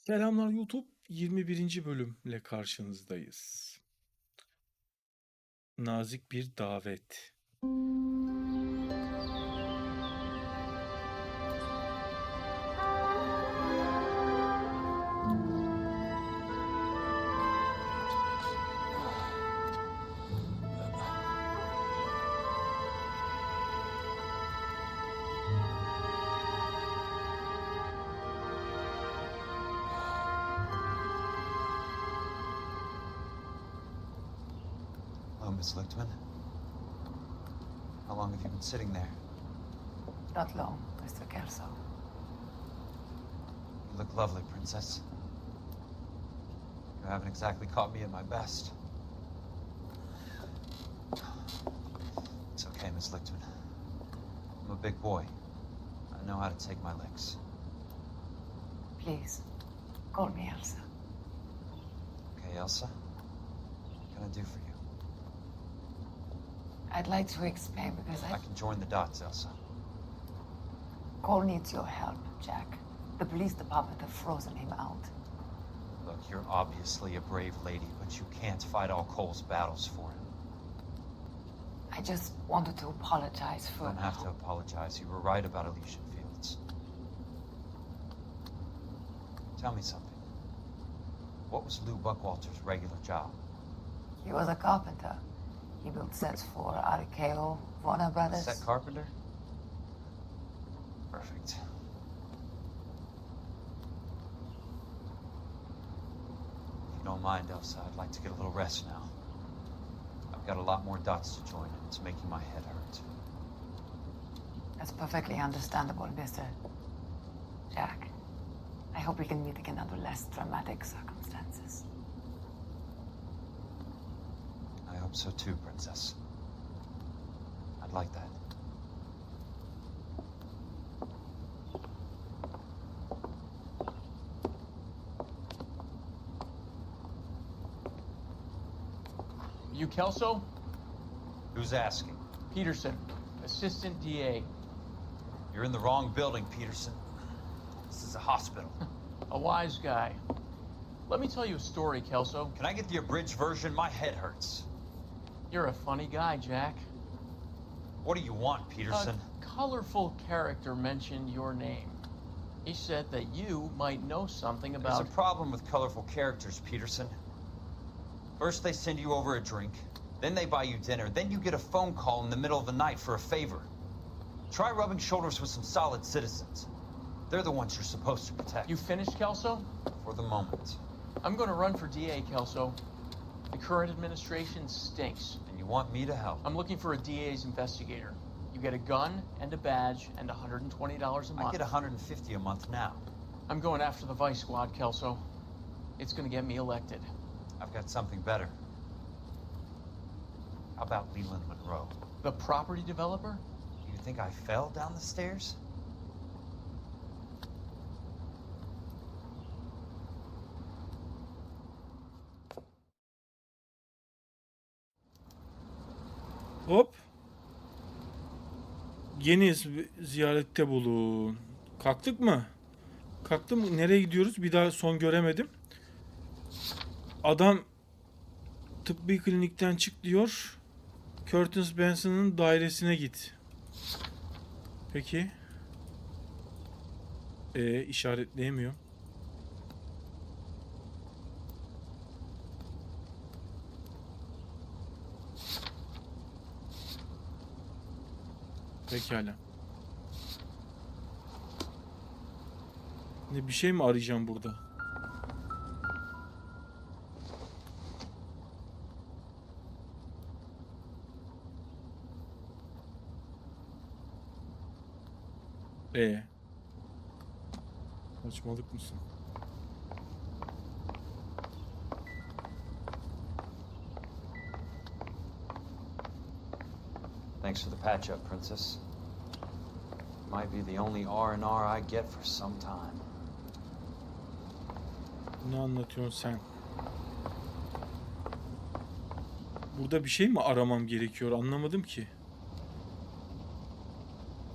Selamlar YouTube. 21. bölümle karşınızdayız. Nazik bir davet. Hello, Miss Lichtman. How long have you been sitting there? Not long, Mr. Kelso. You look lovely, Princess. You haven't exactly caught me at my best. It's okay, Miss Lichtman. I'm a big boy. I know how to take my licks. Please, call me Elsa. Okay, Elsa? What can I do for you? I'd like to explain because I can join the dots, Elsa. Cole needs your help, Jack. The police department have frozen him out. Look, you're obviously a brave lady, but you can't fight all Cole's battles for him. I just wanted to apologize for... You don't have to apologize. You were right about Elysian Fields. Tell me something. What was Lou Buckwalter's regular job? He was a carpenter. He built sets for RKO, Warner Brothers. Set carpenter? Perfect. If you don't mind, Elsa, I'd like to get a little rest now. I've got a lot more dots to join, and it's making my head hurt. That's perfectly understandable, Mr. Jack. I hope we can meet again under less dramatic circumstances. I hope so too, Princess. I'd like that. You Kelso? Who's asking? Peterson, Assistant DA. You're in the wrong building, Peterson. This is a hospital. A wise guy. Let me tell you a story, Kelso. Can I get the abridged version? My head hurts. You're a funny guy, Jack. What do you want, Peterson? A colorful character mentioned your name. He said that you might know something about... There's a problem with colorful characters, Peterson. First they send you over a drink, then they buy you dinner, then you get a phone call in the middle of the night for a favor. Try rubbing shoulders with some solid citizens. They're the ones you're supposed to protect. You finished, Kelso? For the moment. I'm going to run for DA, Kelso. The current administration stinks. And you want me to help? I'm looking for a DA's investigator. You get a gun and a badge and $120 a month. I get $150 a month now. I'm going after the Vice Squad, Kelso. It's going to get me elected. I've got something better. How about Leland Monroe? The property developer? You think I fell down the stairs? Hop. Yeni ziyarette bulun. Kalktık mı? Kalktım mı? Nereye gidiyoruz? Bir daha son göremedim. Adam tıbbi klinikten çık diyor. Curtis Benson'ın dairesine git. Peki. İşaretleyemiyor. Pekala. Ne bir şey mi arayacağım burada? Saçmalık mısın? Thanks for the patch-up, Princess. Might be the only R&R I get for some time. Ne anlatıyorsun sen? Burada bir şey mi aramam gerekiyor? Anlamadım ki.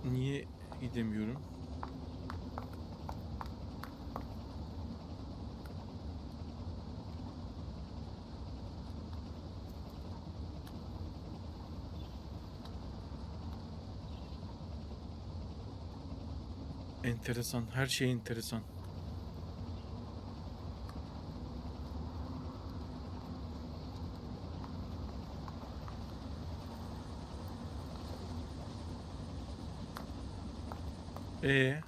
Niye gidemiyorum? Enteresan. Her şey enteresan. Ee?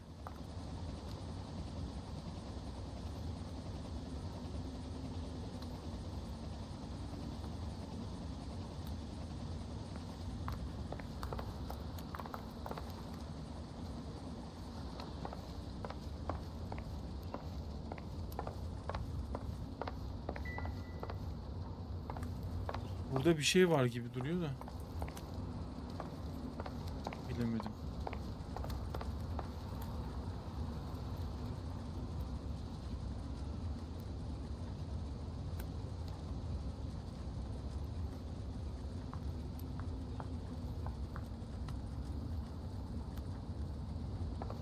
Burada bir şey var gibi duruyor da. Bilemedim.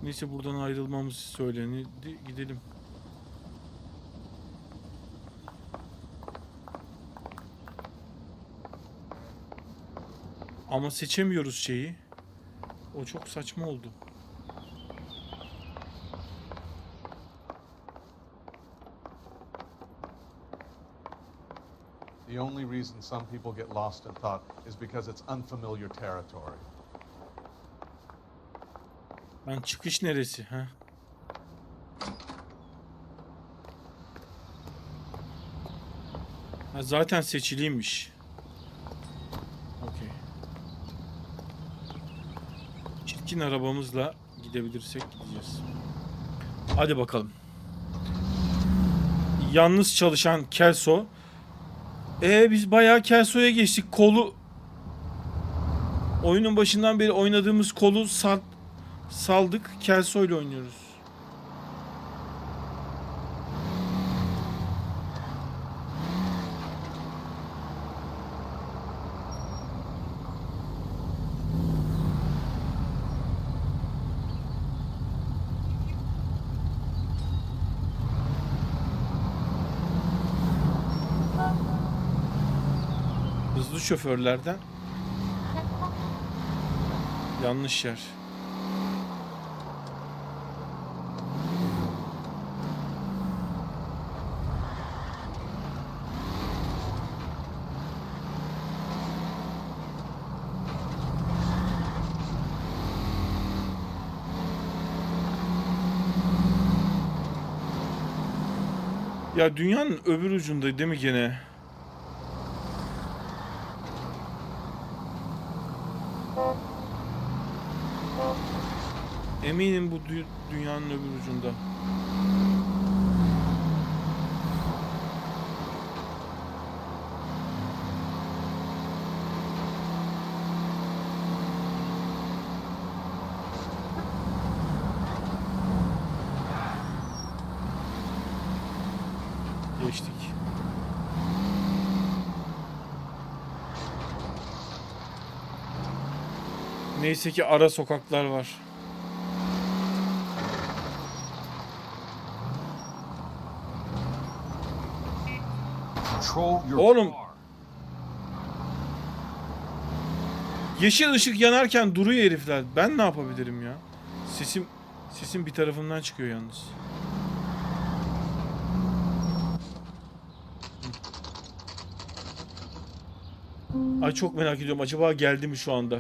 Neyse buradan ayrılmamız söylenildi. Gidelim. Ama seçemiyoruz şeyi. O çok saçma oldu. The only reason some people get lost in thought is because it's unfamiliar territory. Ben çıkış neresi ha? Ha zaten seçiliymiş. Okey. Çirkin arabamızla gidebilirsek gideceğiz. Hadi bakalım. Yalnız çalışan Kelso. Biz bayağı Kelso'ya geçtik. Kolu oyunun başından beri oynadığımız kolu saldık. Kelso ile oynuyoruz. Hızlı şoförlerden yanlış yer. Ya dünyanın öbür ucunda değil mi gene? Eminim bu dünyanın öbür ucunda. Geçtik. Neyse ki ara sokaklar var. Oğlum. Yeşil ışık yanarken duruyor herifler. Ben ne yapabilirim ya? Sesim bir tarafımdan çıkıyor yalnız. Ay çok merak ediyorum. Acaba geldi mi şu anda?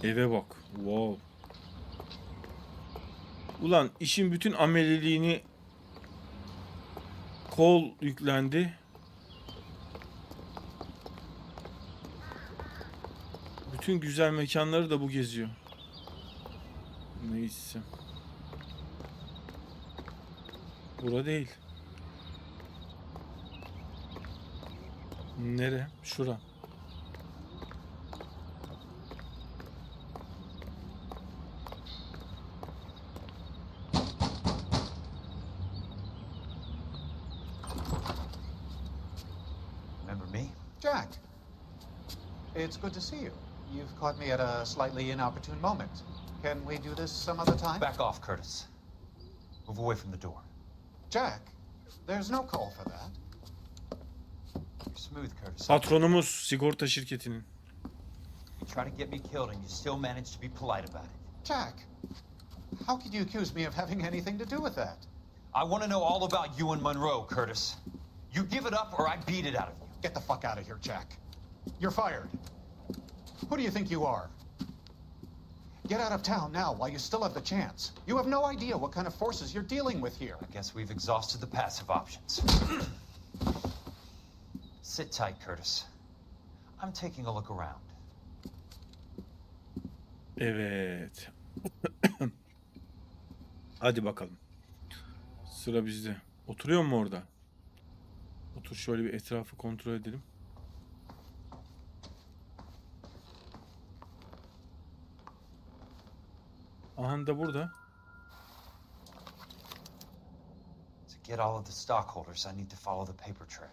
Eve bak. Wow. Ulan işin bütün ameliliğini kol yüklendi. Bütün güzel mekanları da bu geziyor. Neyse. Bura değil. Nere? Şura. Remember me? Jack, it's good to see you. You've caught me at a slightly inopportune moment. Can we do this some other time? Back off, Curtis. Move away from the door. Jack, there's no call for that. You're smooth, Curtis. Patronumuz sigorta şirketinin. You try to get me killed and you still manage to be polite about it. Jack, how could you accuse me of having anything to do with that? I want to know all about you and Monroe, Curtis. You give it up or I beat it out of you. Get the fuck out of here, Jack. You're fired. Who do you think you are? Get out of town now while you still have the chance. You have no idea what kind of forces you're dealing with here. I guess we've exhausted the passive options. Sit tight, Curtis. I'm taking a look around. Evet. Hadi bakalım. Sıra bizde. Oturuyor mu orada? Otur, şöyle bir etrafı kontrol edelim. Aha da burada. To get all of the stockholders, I need to follow the paper trail.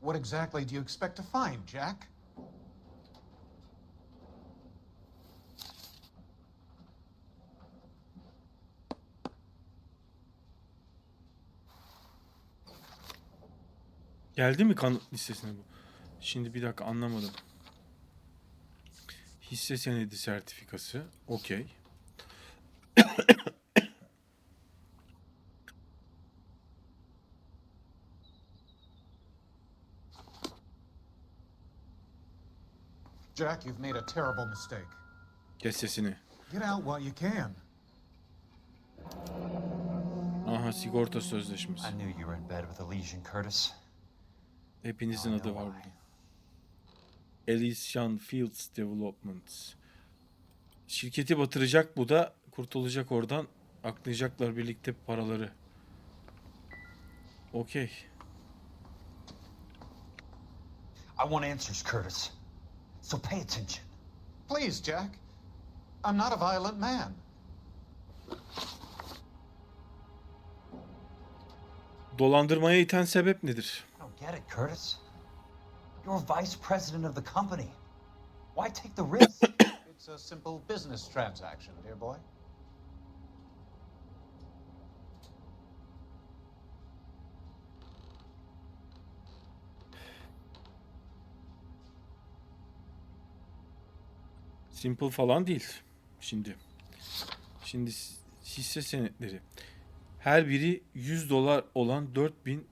What exactly do you expect to find, Jack? Geldi mi kanıt listesine bu? Şimdi bir dakika, anlamadım. Hisse senedi sertifikası. Okey. Jack, you've made a terrible mistake. Kes sesini. Get out while you can. Aha, sigorta sözleşmesi. I knew you were in bed with a lesion, Curtis. Hepinizin adı var burada. Elysian Fields Development. Şirketi batıracak bu da, kurtulacak oradan. Aklayacaklar birlikte paraları. Okey. I want answers, Curtis. So pay attention. Please, Jack. I'm not a violent man. Dolandırmaya iten sebep nedir? I don't get it, Curtis. You're vice president of the company. Why take the risk? It's a simple business transaction, dear boy. Simple falan değil. Şimdi hisse senetleri. Her biri $100 olan 4000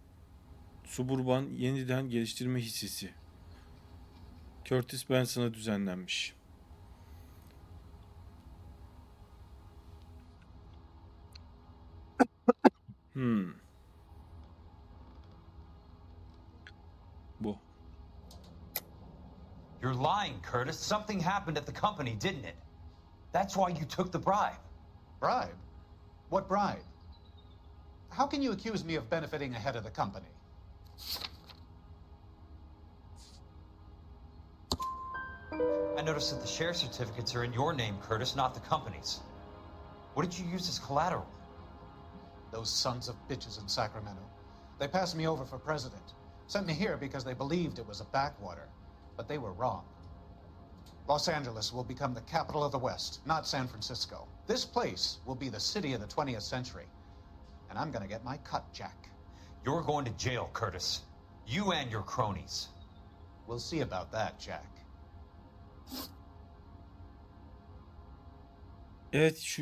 Suburban yeniden geliştirme hissesi. Curtis Benson'a düzenlenmiş. Bu. You're lying, Curtis. Something happened at the company, didn't it? That's why you took the bribe. Bribe? What bribe? How can you accuse me of benefiting ahead of the company? I noticed that the share certificates are in your name, Curtis, not the company's. What did you use as collateral? Those sons of bitches in Sacramento. They passed me over for president. Sent me here because they believed it was a backwater. But they were wrong. Los Angeles will become the capital of the West, not San Francisco. This place will be the city of the 20th century. And I'm gonna get my cut, Jack. You're going to jail, Curtis. You and your cronies. We'll see about that, Jack. Evet, şu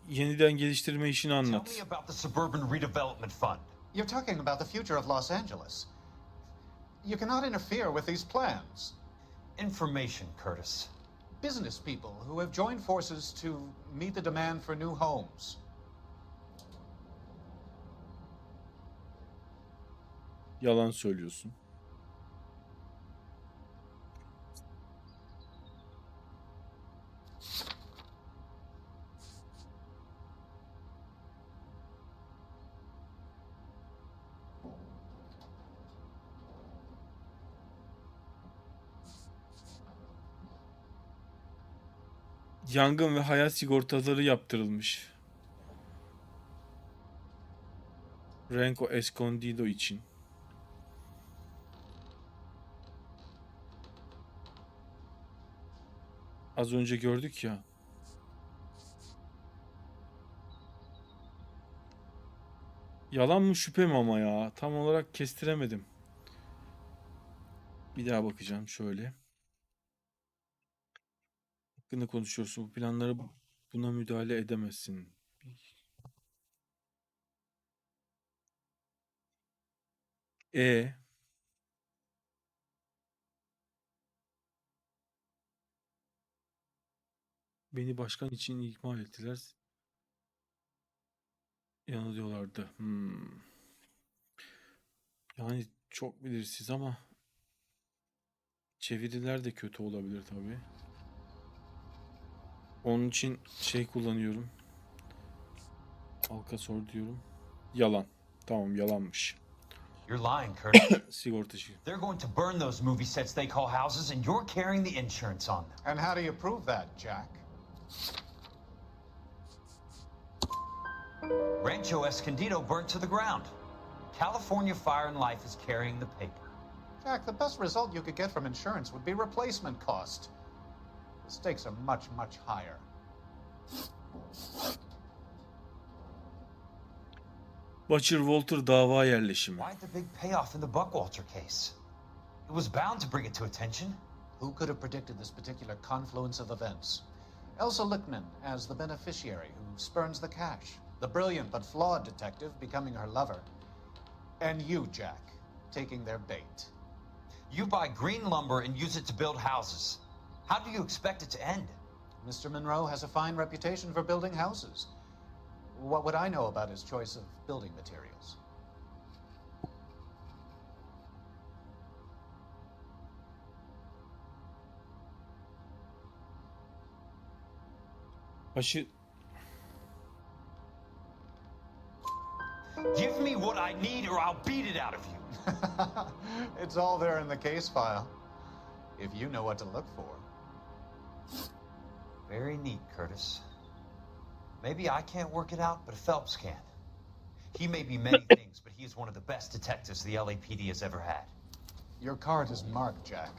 yeniden geliştirme işini Tell anlat. me about the Suburban Redevelopment Fund. You're talking about the future of Los Angeles. You cannot interfere with these plans. Information, Curtis. Business people who have joined forces to meet the demand for new homes. Yalan söylüyorsun. Yangın ve hayat sigortaları yaptırılmış. Renko Escondido için. Az önce gördük ya. Yalan mı şüphe mi ama ya? Tam olarak kestiremedim. Bir daha bakacağım şöyle. Hakkında konuşuyorsun. Bu planlara buna müdahale edemezsin. E beni başkan için ikmal ettiler. Yanılıyorlardı. Yani çok bilirsiniz ama çeviriler de kötü olabilir tabii. Onun için şey kullanıyorum. Halka sor diyorum. Yalan. Tamam, yalanmış. You're lying, Curtis. Sigortacı. They're going to burn those movie sets they call houses, and you're carrying the insurance on them. And how do you prove that, Jack? Rancho Escondido burnt to the ground. California Fire and Life is carrying the paper. Jack, the best result you could get from insurance would be replacement cost. The stakes are much, much higher. Butcher Walter dava yerleşimi. Why the big payoff in the Buckwalter case? It was bound to bring it to attention. Who could have predicted this particular confluence of events? Elsa Lichtman as the beneficiary who spurns the cash. The brilliant but flawed detective becoming her lover. And you, Jack, taking their bait. You buy green lumber and use it to build houses. How do you expect it to end? Mr. Monroe has a fine reputation for building houses. What would I know about his choice of building materials? Başı Give me what I need or I'll beat it out of you. It's all there in the case file, if you know what to look for. Very neat, Curtis. Maybe I can't work it out, but Phelps can. He may be many things, but he is one of the best detectives the LAPD has ever had. Your card is marked, Jack.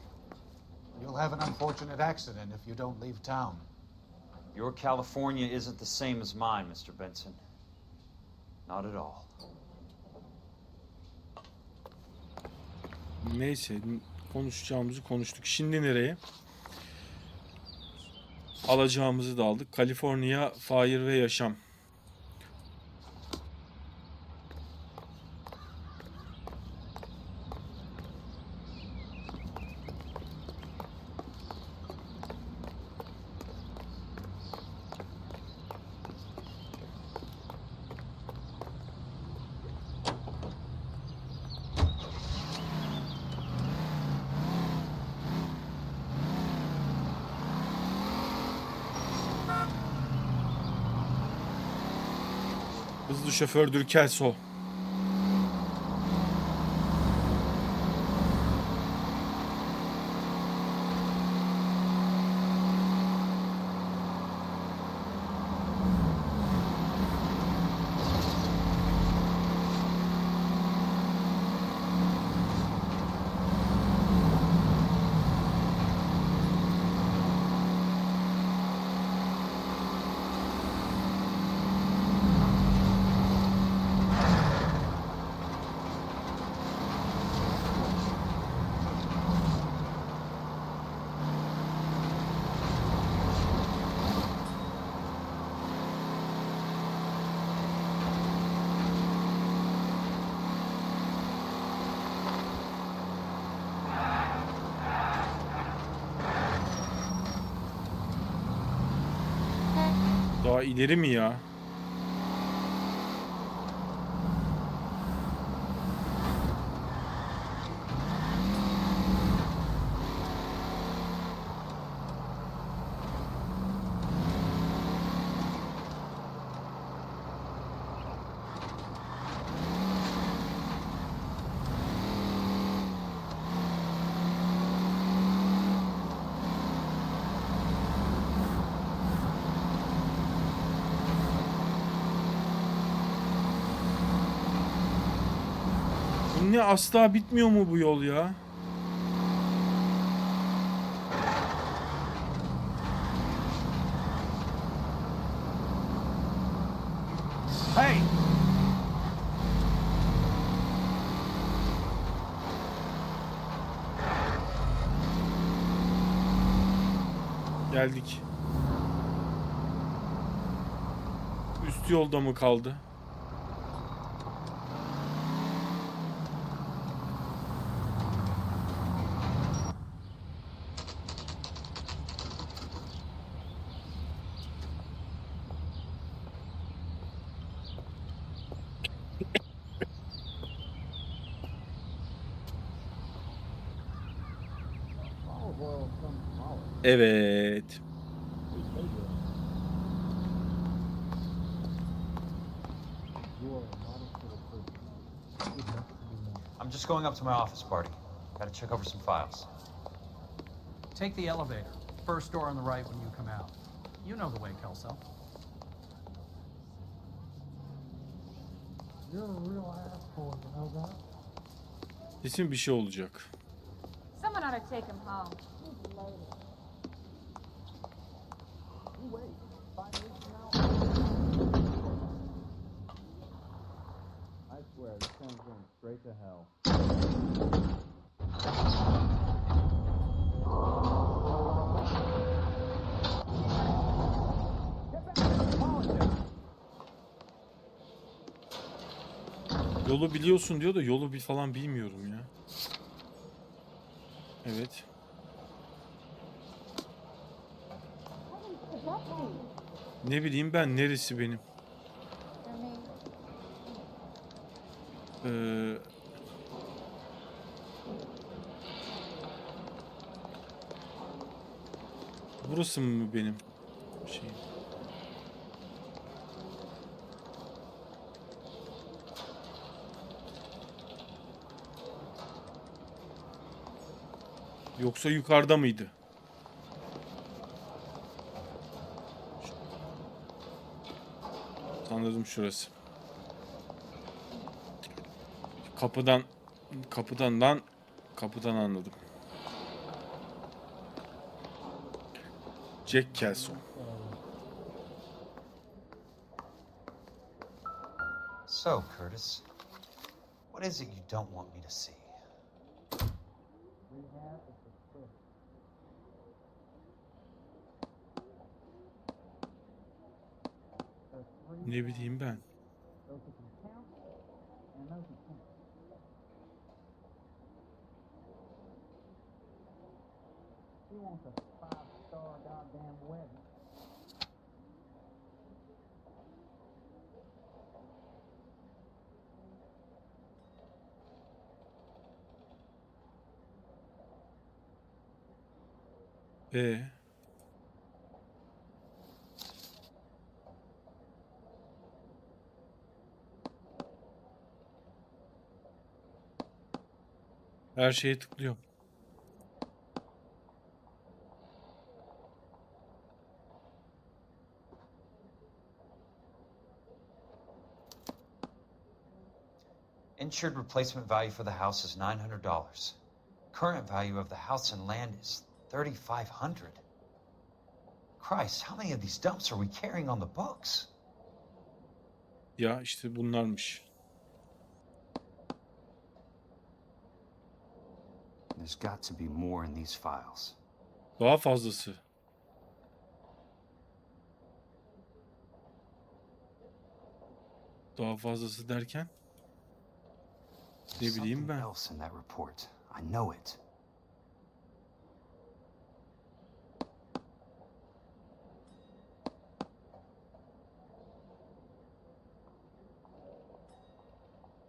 You'll have an unfortunate accident if you don't leave town. Your California isn't the same as mine, Mr. Benson. Not at all. neyse, konuşacağımızı konuştuk. Şimdi nereye? Alacağımızı da aldık. Kaliforniya, Fire ve Yaşam. Hızlı şofördür Kelso. Daha ileri mi ya? Ne, asla bitmiyor mu bu yol ya? Hey! Geldik. Üst yolda mı kaldı? Evet. I'm just going up to my office party. Gotta check over some files. Take the elevator. First door on the right when you come out. You know the way, Kelso. Kesin bir şey olacak. Someone ought to take him home. I swear, this town's going straight to hell. Yolu biliyorsun diyor da yolu falan bilmiyorum ya. Evet. Ne bileyim ben, neresi benim? Burası mı benim şeyim? Yoksa yukarıda mıydı? Sanırım şurası. Kapıdan anladım. Jack Kelso. So, Curtis, what is it you don't want me to see? Ne bileyim ben. Her şeye tıklıyorum. Insured replacement value for the house is $900. Current value of the house and land is $3,500. Christ, how many of these dumps are we carrying on the books? Ya işte bunlarmış. There's got to be more in these files. Daha fazlası. Daha fazlası derken? Ne bileyim ben. Something else in that report. I know it.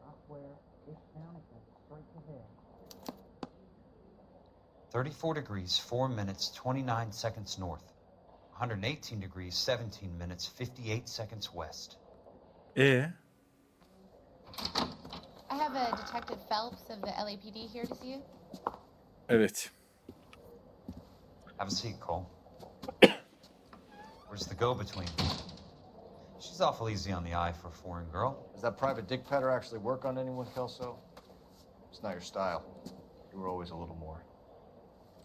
I swear, this town is going straight to hell. 34 degrees, 4 minutes, 29 seconds north. 118 degrees, 17 minutes, 58 seconds west. E I have a Detective Phelps of the LAPD here to see you. Evet. Have a seat, Cole. Where's the go-between? She's awful easy on the eye for a foreign girl. Does that private dick petter actually work on anyone, Kelso? It's not your style. You were always a little more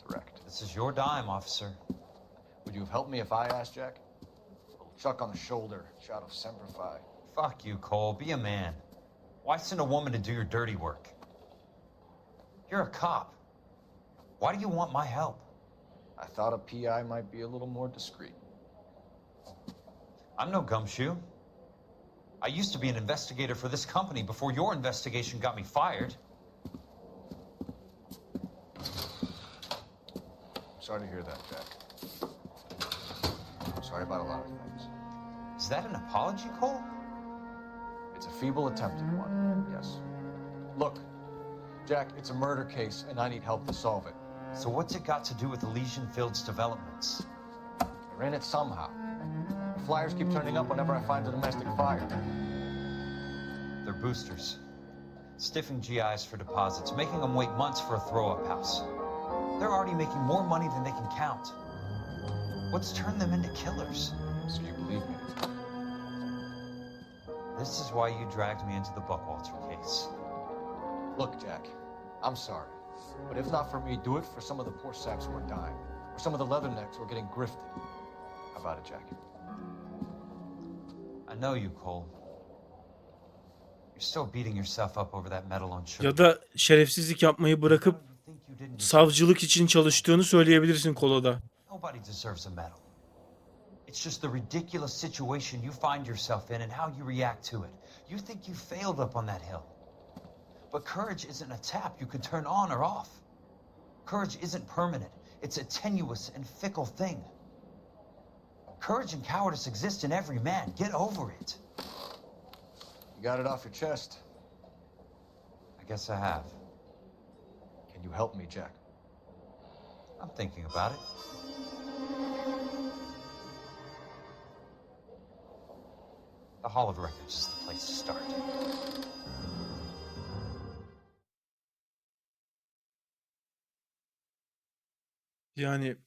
direct. This is your dime, officer. Would you have helped me if I asked, Jack? A little chuck on the shoulder, shot of Semper Fi. Fuck you, Cole. Be a man. Why send a woman to do your dirty work? You're a cop. Why do you want my help? I thought a PI might be a little more discreet. I'm no gumshoe. I used to be an investigator for this company before your investigation got me fired. Sorry to hear that, Jack. I'm sorry about a lot of things. Is that an apology, Cole? It's a feeble attempt at one, yes. Look, Jack, it's a murder case, and I need help to solve it. So what's it got to do with Elysian Fields developments? They're in it somehow. The flyers keep turning up whenever I find a domestic fire. They're boosters. Stiffing GIs for deposits, making them wait months for a throw-up house. They're already making more money than they can count. What's turned them into killers? So you believe me? This is why you dragged me into the Buckwalter case. Look, Jack, I'm sorry. But if not for me, do it for some of the poor saps who are dying. Or some of the leathernecks who are getting grifted. How about it, Jack? I know you, Cole. You're still beating yourself up over that medal on sugar. Ya da şerefsizlik yapmayı bırakıp savcılık için çalıştığını söyleyebilirsin Kolo'da. Nobody deserves a medal. It's just the ridiculous situation you find yourself in and how you react to it. You think you failed up on that hill. But courage isn't a tap you can turn on or off. Courage isn't permanent. It's a tenuous and fickle thing. Courage and cowardice exist in every man. Get over it. You got it off your chest. I guess I have. Can you help me, Jack? I'm thinking about it. The Hall of Records is the place to start. Yani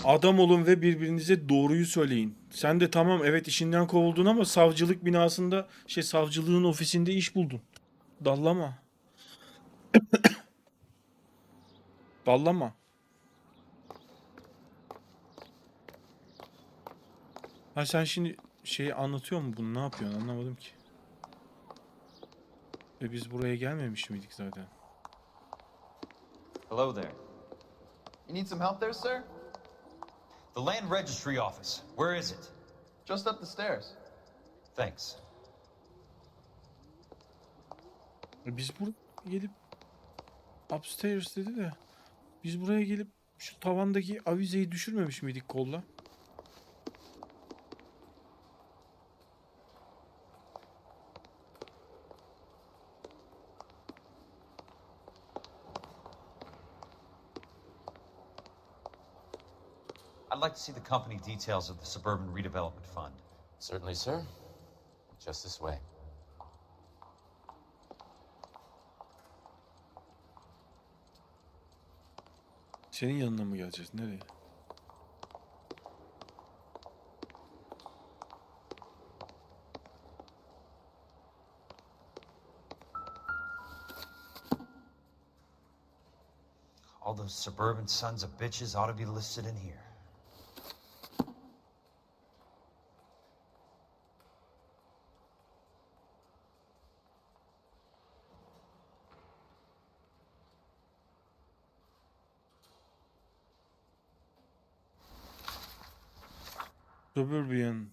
adam olun ve birbirinize doğruyu söyleyin. Sen de tamam evet işinden kovuldun ama savcılık binasında savcılığın ofisinde iş buldun. Dallama. Dallama. Ha sen şimdi anlatıyor mu bunu? Ne yapıyorsun? Anlamadım ki. Ve biz buraya gelmemiş miydik zaten? Hello there. You need some help there, sir? The Land Registry Office. Where is it? Just up the stairs. Thanks. Biz buraya gelip upstairs dedi de biz buraya gelip şu tavandaki avizeyi düşürmemiş miydik kolla? I'd like to see the company details of the Suburban Redevelopment Fund. Certainly, sir. Just this way. Senin yanına mı geleceğiz? Nereye? All those suburban sons of bitches ought to be listed in here. Suburban.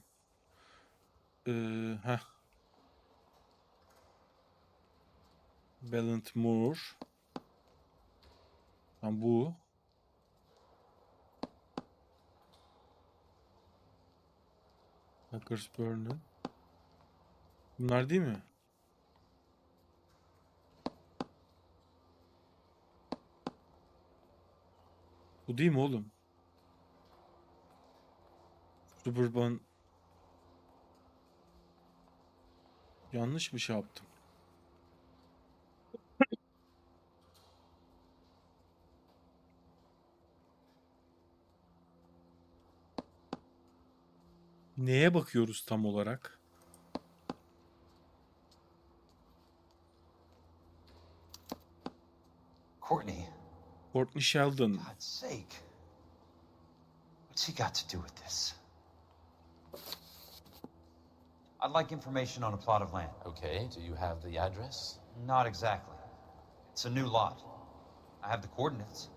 Ballant Tam bu. Hackers Burner. Bunlar değil mi? Bu değil mi oğlum? Suburban. Yanlış bir şey yaptım. Neye bakıyoruz tam olarak? Courtney Sheldon. God's sake. What's he got to do with this? I'd like information on a plot of land. Okay, do you have the address? Not exactly. It's a new lot. I have the coordinates.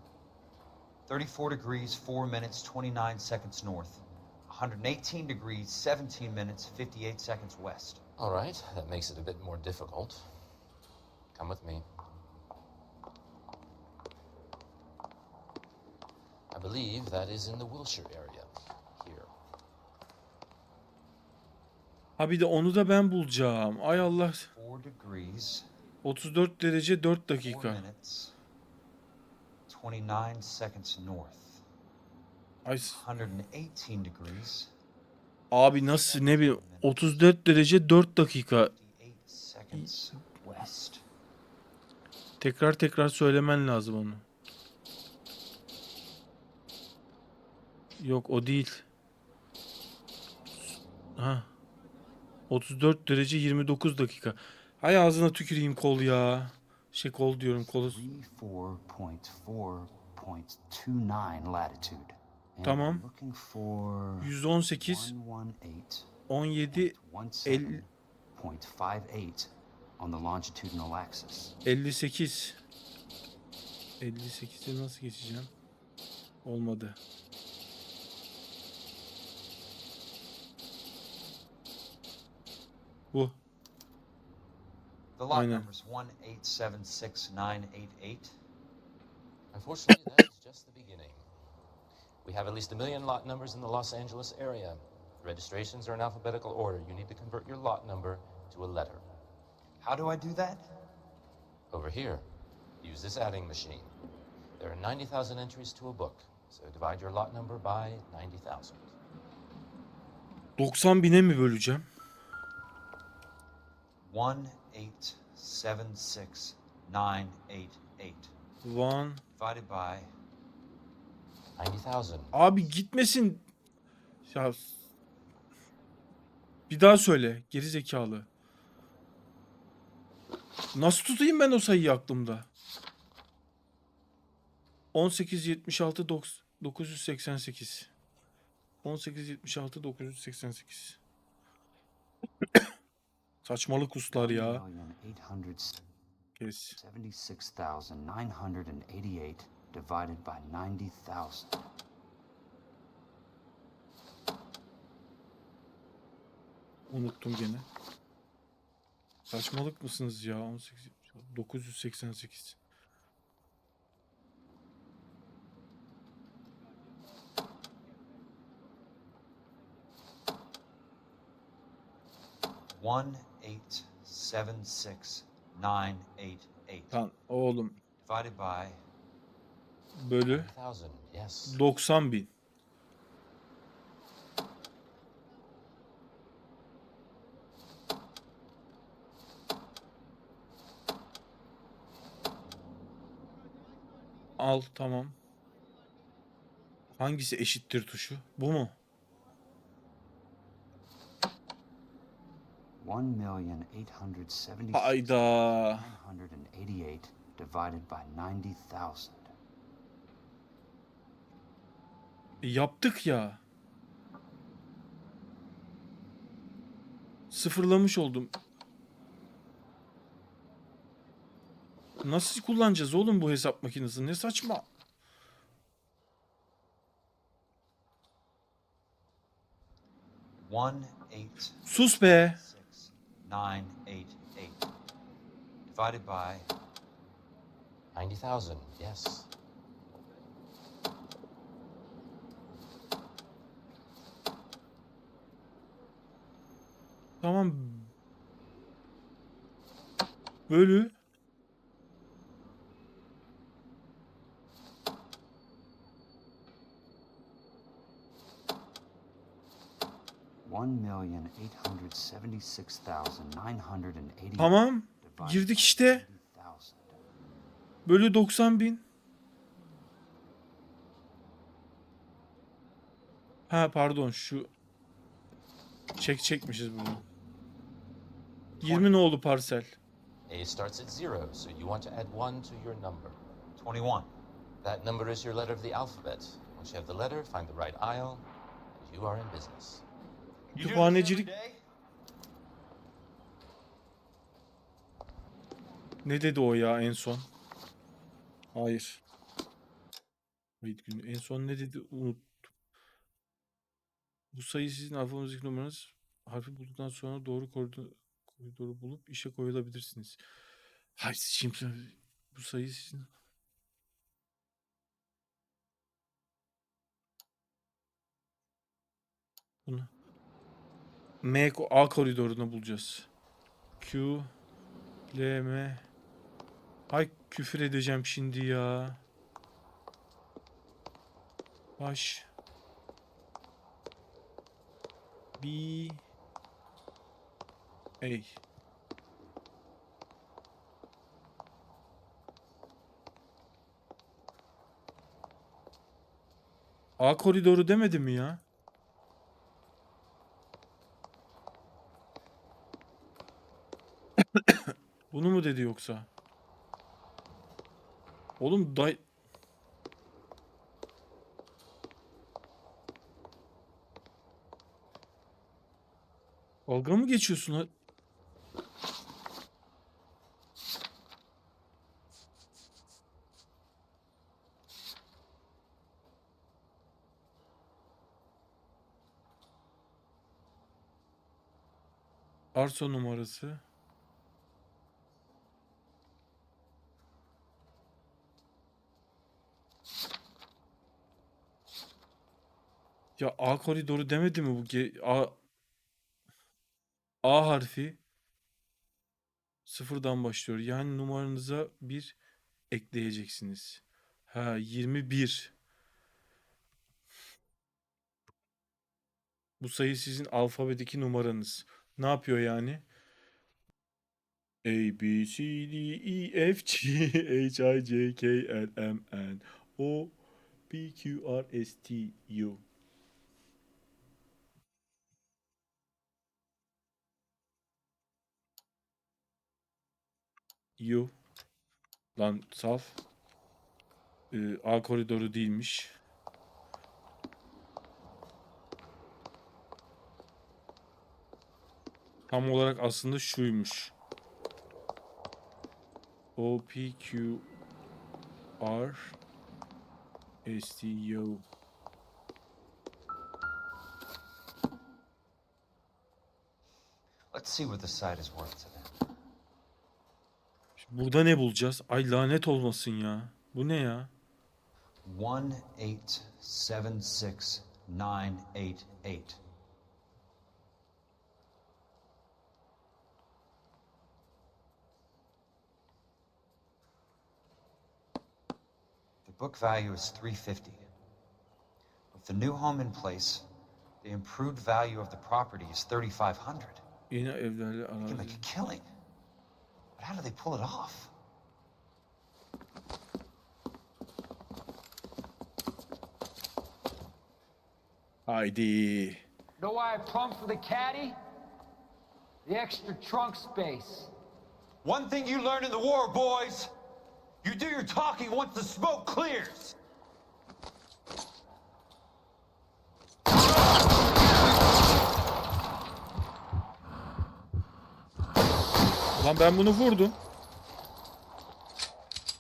34 degrees, 4 minutes, 29 seconds north. 118 degrees, 17 minutes, 58 seconds west. All right, that makes it a bit more difficult. Come with me. I believe that is in the Wilshire area. Here. Ha bir de onu da ben bulacağım. Ay Allah. 4 degrees, 34 derece 4 4 dakika. minutes, 29 seconds north. Ay 118 degrees, abi nasıl ne bileyim 34 derece 4 dakika. 58 seconds west. Tekrar söylemen lazım onu. Yok o değil. Ha. 34 derece 29 dakika. Hay ağzına tüküreyim kol ya. Kol diyorum kolu. 34.4.29 latitude. And Tamam. looking for 118 17 50 17.58 on the longitudinal axis. 58. 58'e nasıl geçeceğim? Olmadı. Bu. The lot Aynen. number is 1876988. Unfortunately, that is just the beginning. We have at least 1 million lot numbers in the Los Angeles area. Registrations are in alphabetical order. You need to convert your lot number to a letter. How do I do that? Over here, use this adding machine. There are 90,000 entries to a book, so divide your lot number by 90,000. 90 bine mi böleceğim? 1876988 One. divided by 90,000. Abi gitmesin. Ya. Bir daha söyle. Geri zekalı. Nasıl tutayım ben o sayıyı aklımda? 1876 988. 1876 988. Saçmalık uslar ya. Kes. 76,988 divided by 90,000. Unuttum gene. Saçmalık mısınız ya? 18 988. One eight seven six nine eight eight Lan oğlum divided by bölü 90,000, yes. 90 bin. Al tamam. Hangisi eşittir tuşu? Bu mu? 1,876,988 Hayda. divided by 90,000. Yaptık ya. Sıfırlamış oldum. Nasıl kullanacağız oğlum bu hesap makinesini? Ne saçma. one eight Sus be. 988 divided by 90,000, yes. Tamam. Bölü. Tamam. Girdik işte. Bölü 90 bin. Ha pardon şu. Çekmişiz bunu. 20 nolu parsel. A starts at 0, so you want to add 1 to your number. 21. That number is your letter of the alphabet. Once you have the letter, find the right aisle, and you are in business. Kütüphanecilik. Ne dedi o ya en son? Hayır. En son ne dedi? Unuttum. Bu sayı sizin alfanüzik numaranız. Harfi bulduktan sonra doğru koridoru bulup işe koyulabilirsiniz. Hayır şimdi bu sayı sizin. Bunu. A koridorunu bulacağız. Q, L, M. Ay küfür edeceğim şimdi ya. Baş. B. A. A koridoru demedi mi ya? Bunu mu dedi yoksa? Oğlum dalga mı geçiyorsun ha? Arsa numarası. Ya A koridoru demedi mi bu? A harfi sıfırdan başlıyor. Yani numaranıza bir ekleyeceksiniz. Ha 21. Bu sayı sizin alfabedeki numaranız. Ne yapıyor yani? A, B, C, D, E, F, G, H, I, J, K, L, M, N, O, P, Q, R, S, T, U. U. Lan saf. A koridoru değilmiş. Tam olarak aslında şuymuş. O, P, Q, R, S, T, U. Let's see what the site is worth to them. Burada ne bulacağız? Ay lanet olmasın ya. Bu ne ya? 1876988. The book value is $350. With the new home in place, the improved value of the property is $3,500. Yeni evlerle You can arazi. make a killing. But how do they pull it off? Haydi. Know why I plumbed for the caddy? The extra trunk space. One thing you learn in the war, boys. You do your talking once the smoke clears. Lan ben bunu vurdum.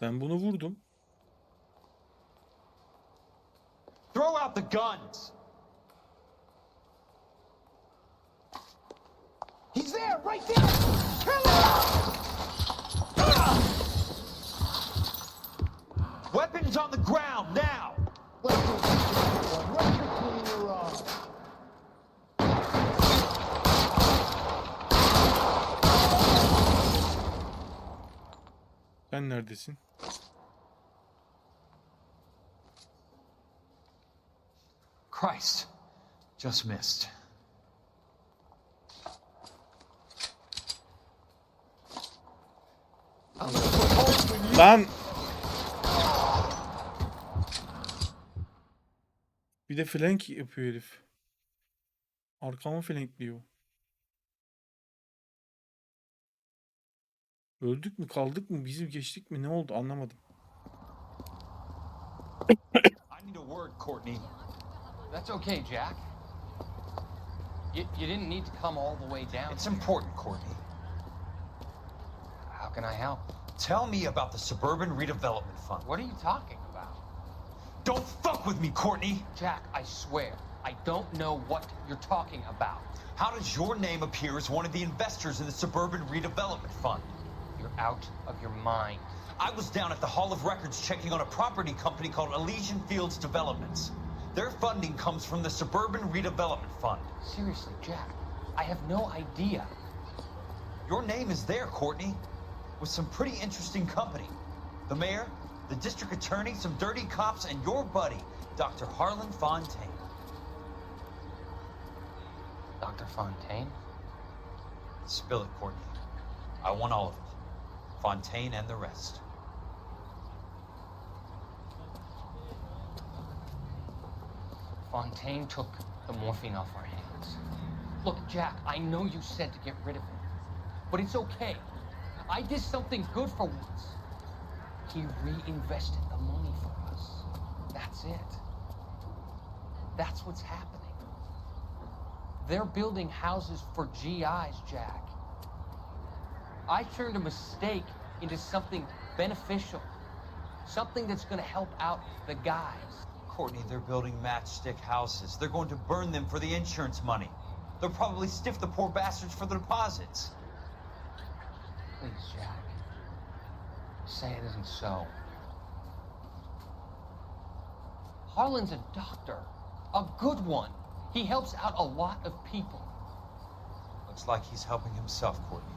Ben bunu vurdum. Throw out the guns. He's there, right there! Kill him! Weapons on the ground now. Sen neredesin? Christ, just missed. Lan! Bir de flank yapıyor herif. Arkamı flankliyor. Öldük mü kaldık mı bizim geçtik mi ne oldu anlamadım. I need a word, Courtney. That's okay, Jack. You didn't need to come all the way down. It's important, Courtney. How can I help? Tell me about the Suburban Redevelopment Fund. What are you talking about? Don't fuck with me, Courtney! Jack, I swear, I don't know what you're talking about. How does your name appear as one of the investors in the Suburban Redevelopment Fund? You're out of your mind. I was down at the Hall of Records checking on a property company called Elysian Fields Developments. Their funding comes from the Suburban Redevelopment Fund. Seriously, Jack, I have no idea. Your name is there, Courtney, with some pretty interesting company. The mayor, the district attorney, some dirty cops, and your buddy, Dr. Harlan Fontaine. Dr. Fontaine? Spill it, Courtney. I want all of it. Fontaine and the rest. Fontaine took the morphine off our hands. Look, Jack, I know you said to get rid of it, but it's okay. I did something good for once. He reinvested the money for us. That's it. That's what's happening. They're building houses for GIs, Jack. I turned a mistake into something beneficial. Something that's gonna help out the guys. Courtney, they're building matchstick houses. They're going to burn them for the insurance money. They'll probably stiff the poor bastards for the deposits. Please, Jack. Say it isn't so. Harlan's a doctor. A good one. He helps out a lot of people. Looks like he's helping himself, Courtney.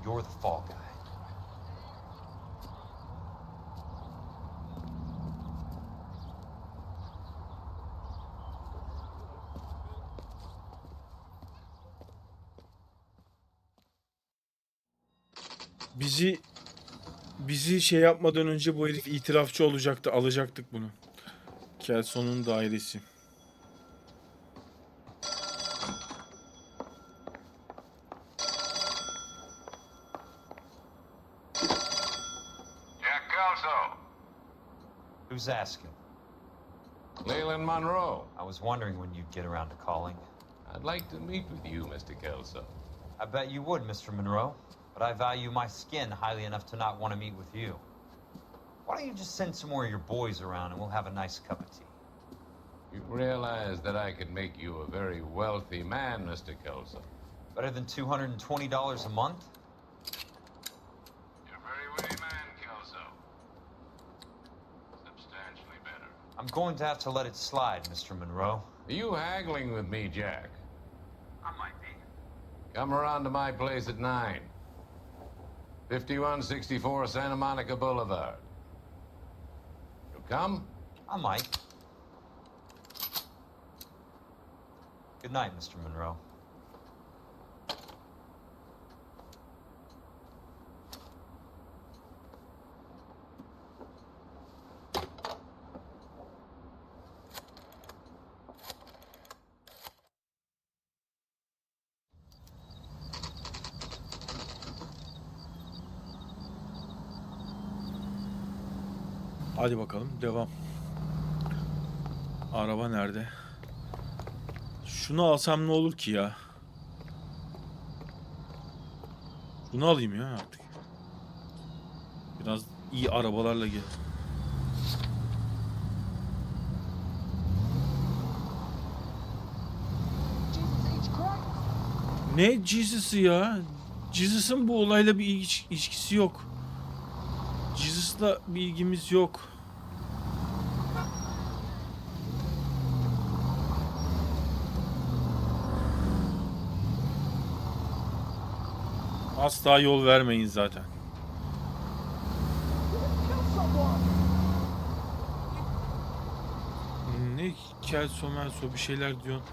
You're the fall guy. Bizi şey yapmadan önce bu herif itirafçı olacaktı. Alacaktık bunu. Kelson'un dairesi. Jack Kelso. Who's asking? Leland Monroe. I was wondering when you'd get around to calling. I'd like to meet with you, Mr. Kelso. I bet you would, Mr. Monroe. But I value my skin highly enough to not want to meet with you. Why don't you just send some more of your boys around and we'll have a nice cup of tea? You realize that I could make you a very wealthy man, Mr. Kelso. Better than $220 a month? You're a very witty man, Kelso. Substantially better. I'm going to have to let it slide, Mr. Monroe. Are you haggling with me, Jack? I might be. Come around to my place at 9. 5164 Santa Monica Boulevard. You'll come? I might. Good night, Mr. Monroe. Hadi bakalım devam. Araba nerede? Şunu alsam ne olur ki ya? Bunu alayım ya artık. Biraz iyi arabalarla gel. Ne Jesus'ı ya? Jesus'ın bu olayla bir ilişkisi yok. Jesus'la bir ilgimiz yok. Asla yol vermeyin zaten. Ne kelso melso bir şeyler diyorsun.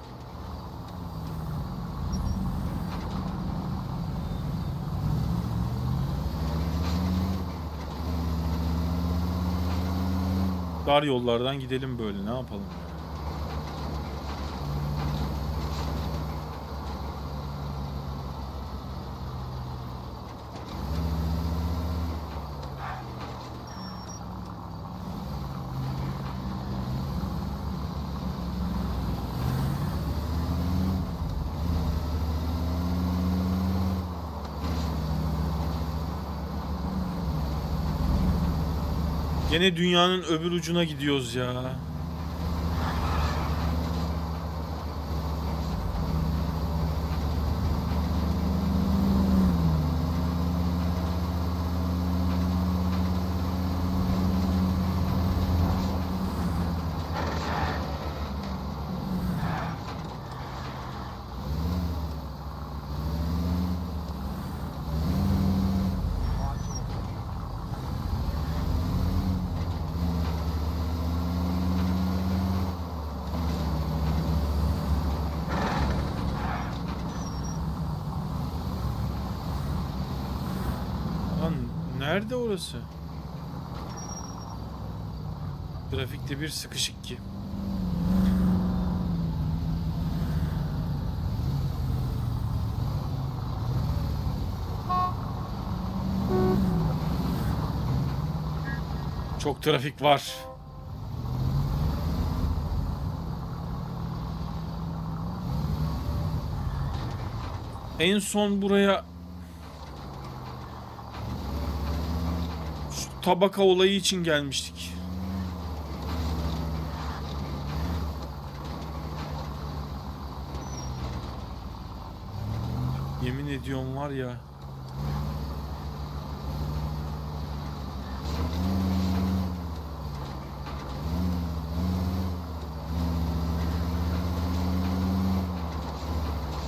Dar yollardan gidelim böyle, ne yapalım? Gene dünyanın öbür ucuna gidiyoruz ya. Nerede orası? Trafikte bir sıkışık ki. Çok trafik var. En son buraya şu tabaka olayı için gelmiştik. Yemin ediyorum var ya.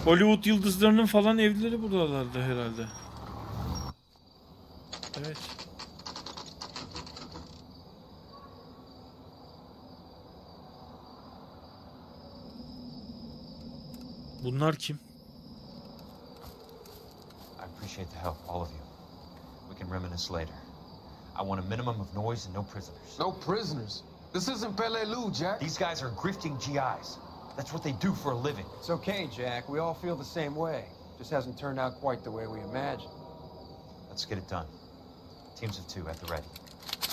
Hollywood yıldızlarının falan evleri buralarda herhalde. Evet. Bunlar kim? I appreciate the help, all of you. We can reminisce later. I want a minimum of noise and no prisoners. No prisoners? This isn't Peleliu, Jack. These guys are grifting GIs. That's what they do for a living. It's okay, Jack. We all feel the same way. Just hasn't turned out quite the way we imagined. Let's get it done. Teams of 2 at the ready.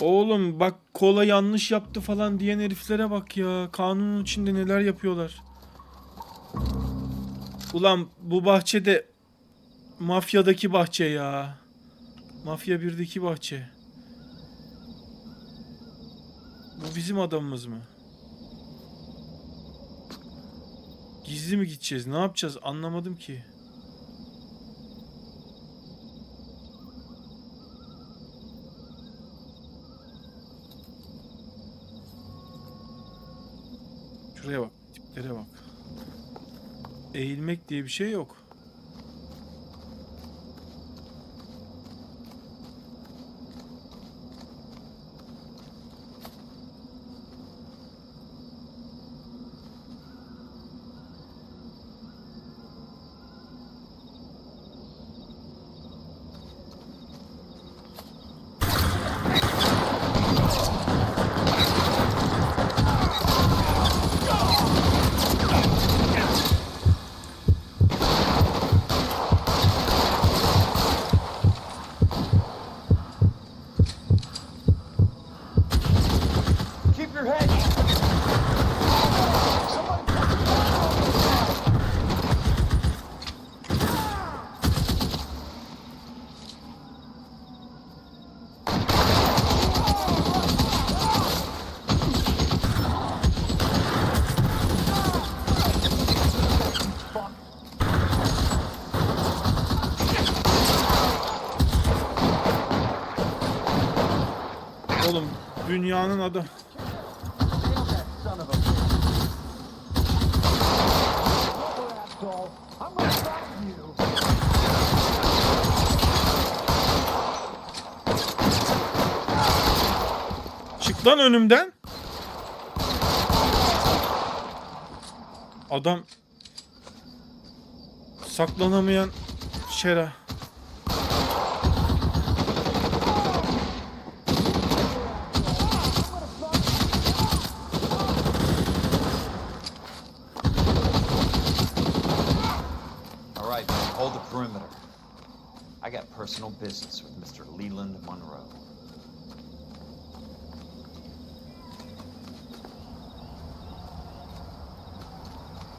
Oğlum bak kola yanlış yaptı falan diyen heriflere bak ya. Kanunun içinde neler yapıyorlar. Ulan bu bahçede mafyadaki bahçe ya. Mafya 1'deki bahçe. Bu bizim adamımız mı? Gizli mi gideceğiz? Ne yapacağız? Anlamadım ki. Şuraya bak. Tiplere bak. Eğilmek diye bir şey yok. Keep your head. Oğlum dünyanın adı. Çık lan önümden. Adam saklanamayan şera. All right, hold the perimeter. I got personal business with Mr. Leland Monroe.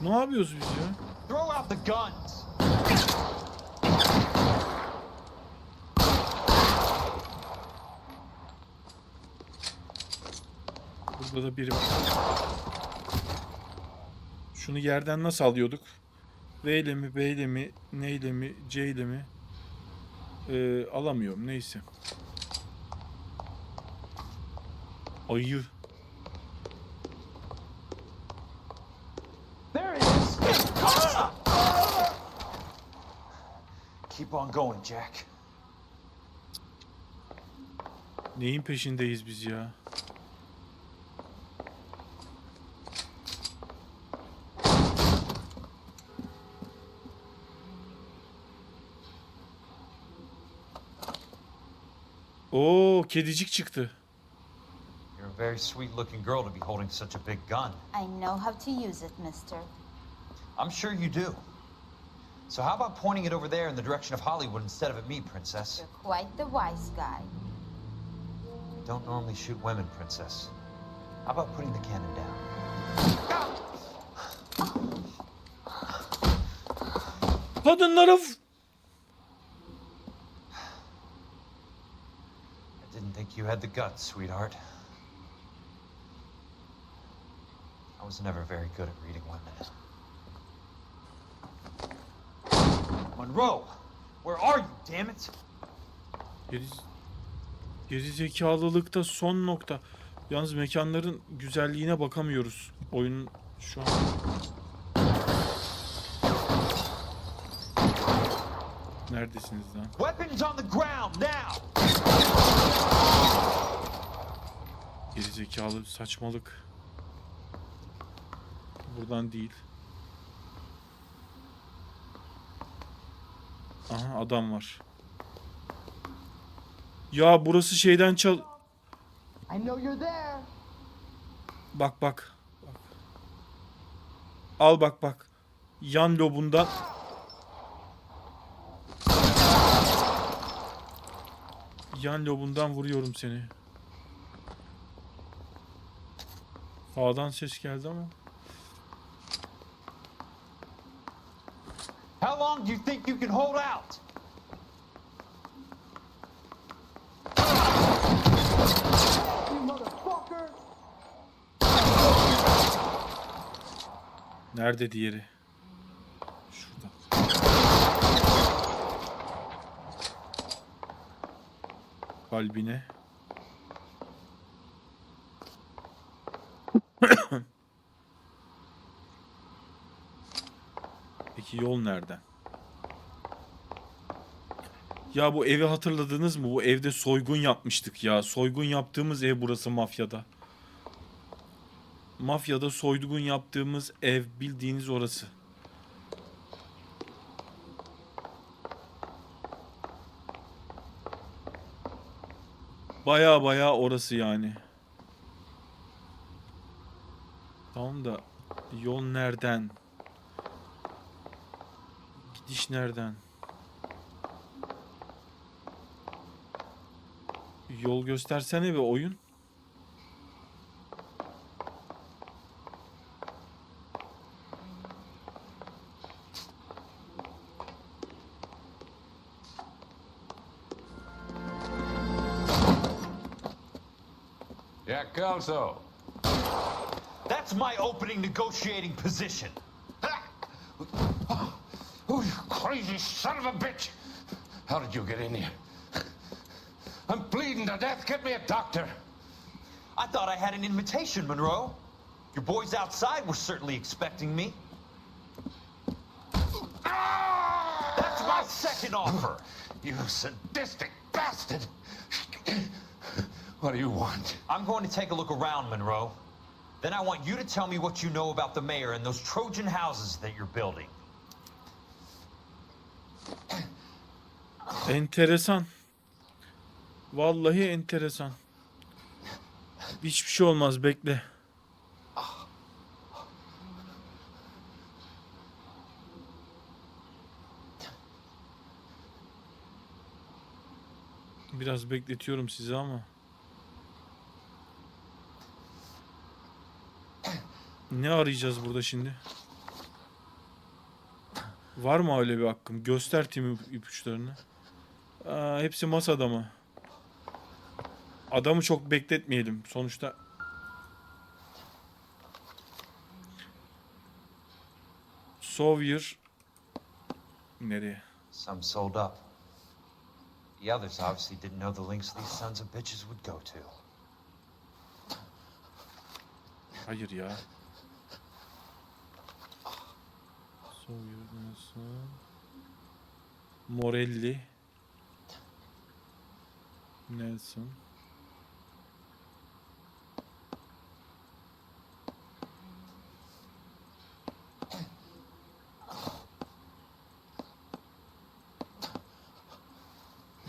Ne yapıyoruz biz ya? Throw out the guns! Burada da biri var. Şunu yerden nasıl alıyorduk? V ile mi, B ile mi, N ile mi, C ile mi? Alamıyorum. Neyse. Ayı. There it is. Keep on going, Jack. Neyin peşindeyiz biz ya? Oo, kedicik çıktı. You're a very sweet-looking girl to be holding such a big gun. I know how to use it, mister. I'm sure you do. So how about pointing it over there in the direction of Hollywood instead of at me, Princess? You're quite the wise guy. I don't normally shoot women, Princess. How about putting the cannon down? Kadınlara I didn't think you had the guts, sweetheart. I was never very good at reading women. Monroe, where are you, damn it? Geri zekalılıkta son nokta. Yalnız mekanların güzelliğine bakamıyoruz. Oyunun şu an. Neredesiniz lan? Weapons on the ground now. Geri zekalı saçmalık. Buradan değil. Aha, adam var. Ya burası şeyden çal... I know you're there. Bak bak. Bak. Al bak bak. Yan lobundan. Yan lobundan vuruyorum seni. Sağdan ses geldi ama. How long do you think you can hold out? You motherfucker! Nerede diğeri? Şurada. Kalbine. Peki yol nereden? Ya bu evi hatırladınız mı? Bu evde soygun yapmıştık ya. Soygun yaptığımız ev burası mafyada. Mafyada soygun yaptığımız ev bildiğiniz orası. Baya baya orası yani. Tamam da yol nereden? Gidiş nereden? Yol göstersene be oyun. Jack Kelso. That's my opening negotiating position. Oh, you crazy son of a bitch! How did you get in here? I'm bleeding to death. Get me a doctor. I thought I had an invitation, Monroe. Your boys outside were certainly expecting me. That's my second offer. You sadistic bastard! What do you want? I'm going to take a look around, Monroe. Then I want you to tell me what you know about the mayor and those Trojan houses that you're building. Enteresan. Vallahi enteresan. Hiçbir şey olmaz, bekle. Biraz bekletiyorum sizi ama. Ne arayacağız burada şimdi? Var mı öyle bir hakkım? Göster tüm ipuçlarını. Hepsi masada mı? Adamı çok bekletmeyelim. Sonuçta Sawyer nereye? Some sold up. The others obviously didn't know the links these sons of bitches would go to. Hayır ya. Sawyer nasıl? Morelli. Nelson.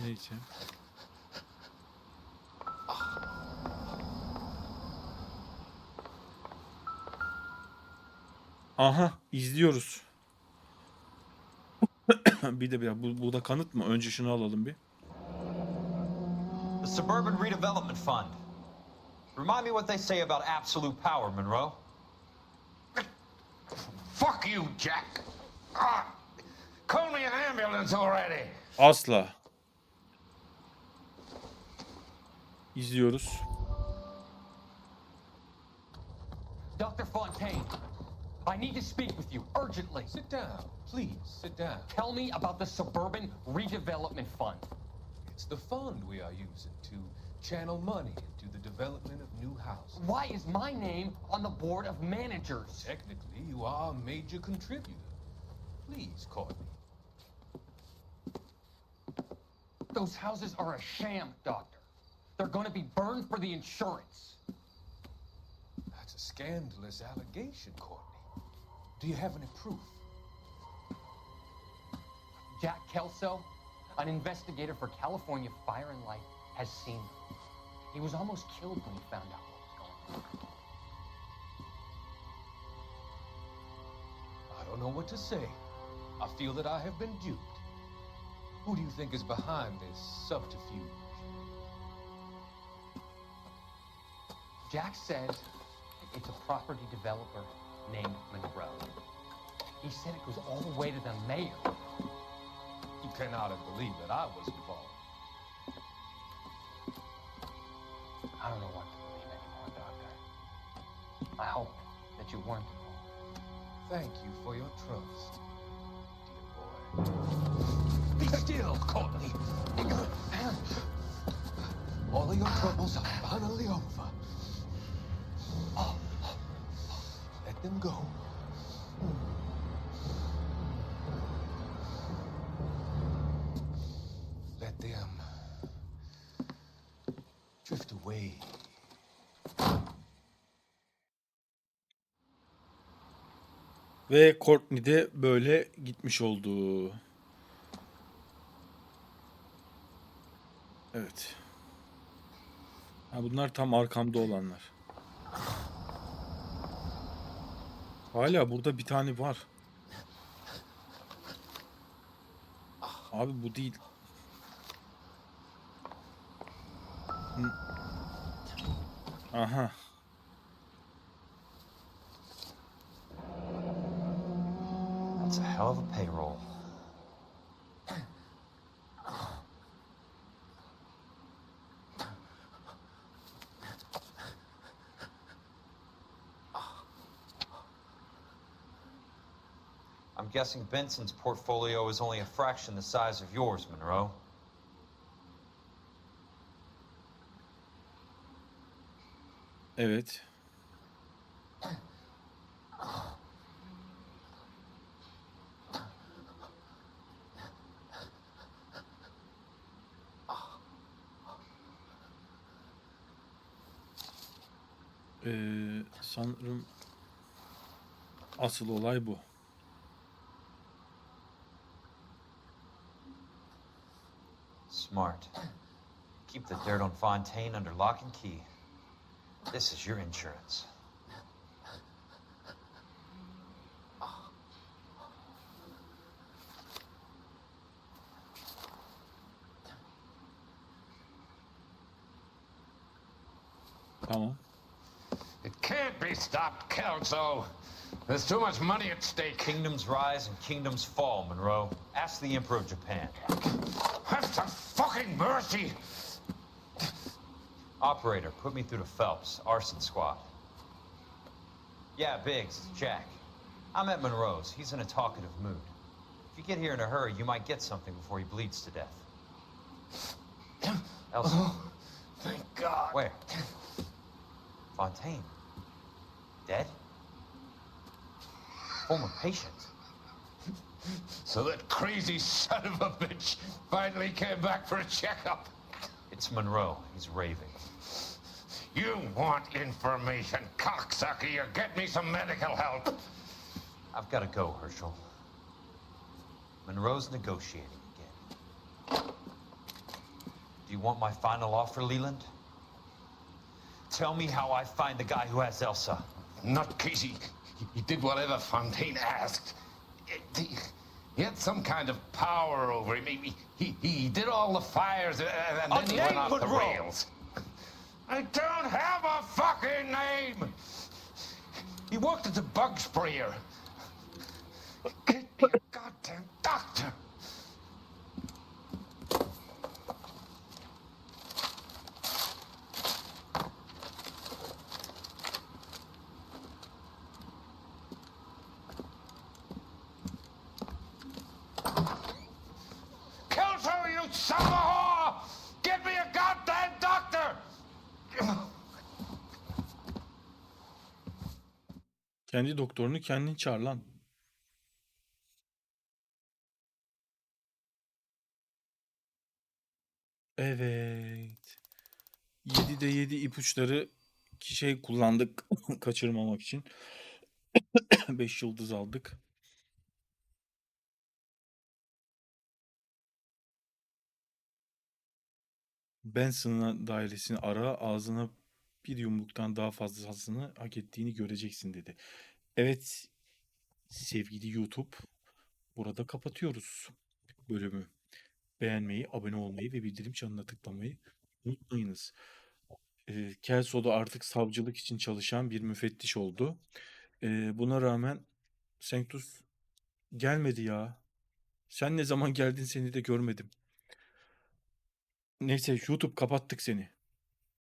Neyse. Aha, izliyoruz. Bir de bu da kanıt mı? Önce şunu alalım bir. The Suburban Redevelopment Fund. Remind me what they say about absolute power, Monroe. Fuck you, Jack. Call me an ambulance already. Asla. İzliyoruz. Dr. Fontaine, I need to speak with you urgently. Sit down, please, sit down. Tell me about the Suburban Redevelopment Fund. It's the fund we are using to channel money into the development of new houses. Why is my name on the board of managers? Technically, you are a major contributor. Please, Courtney. Those houses are a sham, Doctor. They're going to be burned for the insurance. That's a scandalous allegation, Courtney. Do you have any proof? Jack Kelso, an investigator for California Fire and Light, has seen them. He was almost killed when he found out what was going on. I don't know what to say. I feel that I have been duped. Who do you think is behind this subterfuge? Jack says it's a property developer named Monroe. He said it goes all the way to the mayor. You cannot have believed that I was involved. I don't know what to believe anymore, Doctor. I hope that you weren't involved. Thank you for your trust, dear boy. Be still, Courtney. All of your troubles are finally over. Let them go. Let them drift away. Ve Courtney de böyle gitmiş oldu. Evet. Ha, bunlar tam arkamda olanlar. Hala burada bir tane var. Abi bu değil. Aha. That's a hell of a payroll. I'm guessing Benson's portfolio is only a fraction the size of yours, Monroe. Evet. Sanırım asıl olay bu. Smart. Keep the dirt on Fontaine under lock and key. This is your insurance. Tamam. It can't be stopped, Kelso. There's too much money at stake. Kingdoms rise and kingdoms fall, Monroe. Ask the Emperor of Japan. Have some fucking mercy! Operator, put me through to Phelps, arson squad. Yeah, Biggs, it's Jack. I'm at Monroe's. He's in a talkative mood. If you get here in a hurry, you might get something before he bleeds to death. Elsa. Oh, thank God. Where? Fontaine. Dead? Former patient. So that crazy son of a bitch finally came back for a checkup. It's Monroe. He's raving. You want information, cocksucker. You get me some medical help. I've got to go, Herschel. Monroe's negotiating again. Do you want my final offer, Leland? Tell me how I find the guy who has Elsa. Nutcase, he did whatever Fontaine asked. He had some kind of power over him. He did all the fires and then he went off the rails. I don't have a fucking name! He worked as a bug sprayer. Get me a goddamn doctor! Kelso, you son of a whore! Get me a goddamn doctor! Kendi doktorunu kendin çağır lan. Evet. 7'de 7 ipuçları kullandık kaçırmamak için. 5 yıldız aldık. Benson'ın dairesini ara, ağzına bir yumruktan daha fazlasını hak ettiğini göreceksin dedi. Evet sevgili YouTube, burada kapatıyoruz bölümü. Beğenmeyi, abone olmayı ve bildirim çanına tıklamayı unutmayınız. Kelso da artık savcılık için çalışan bir müfettiş oldu. Buna rağmen Sanctus gelmedi ya. Sen ne zaman geldin, seni de görmedim. Neyse YouTube, kapattık seni.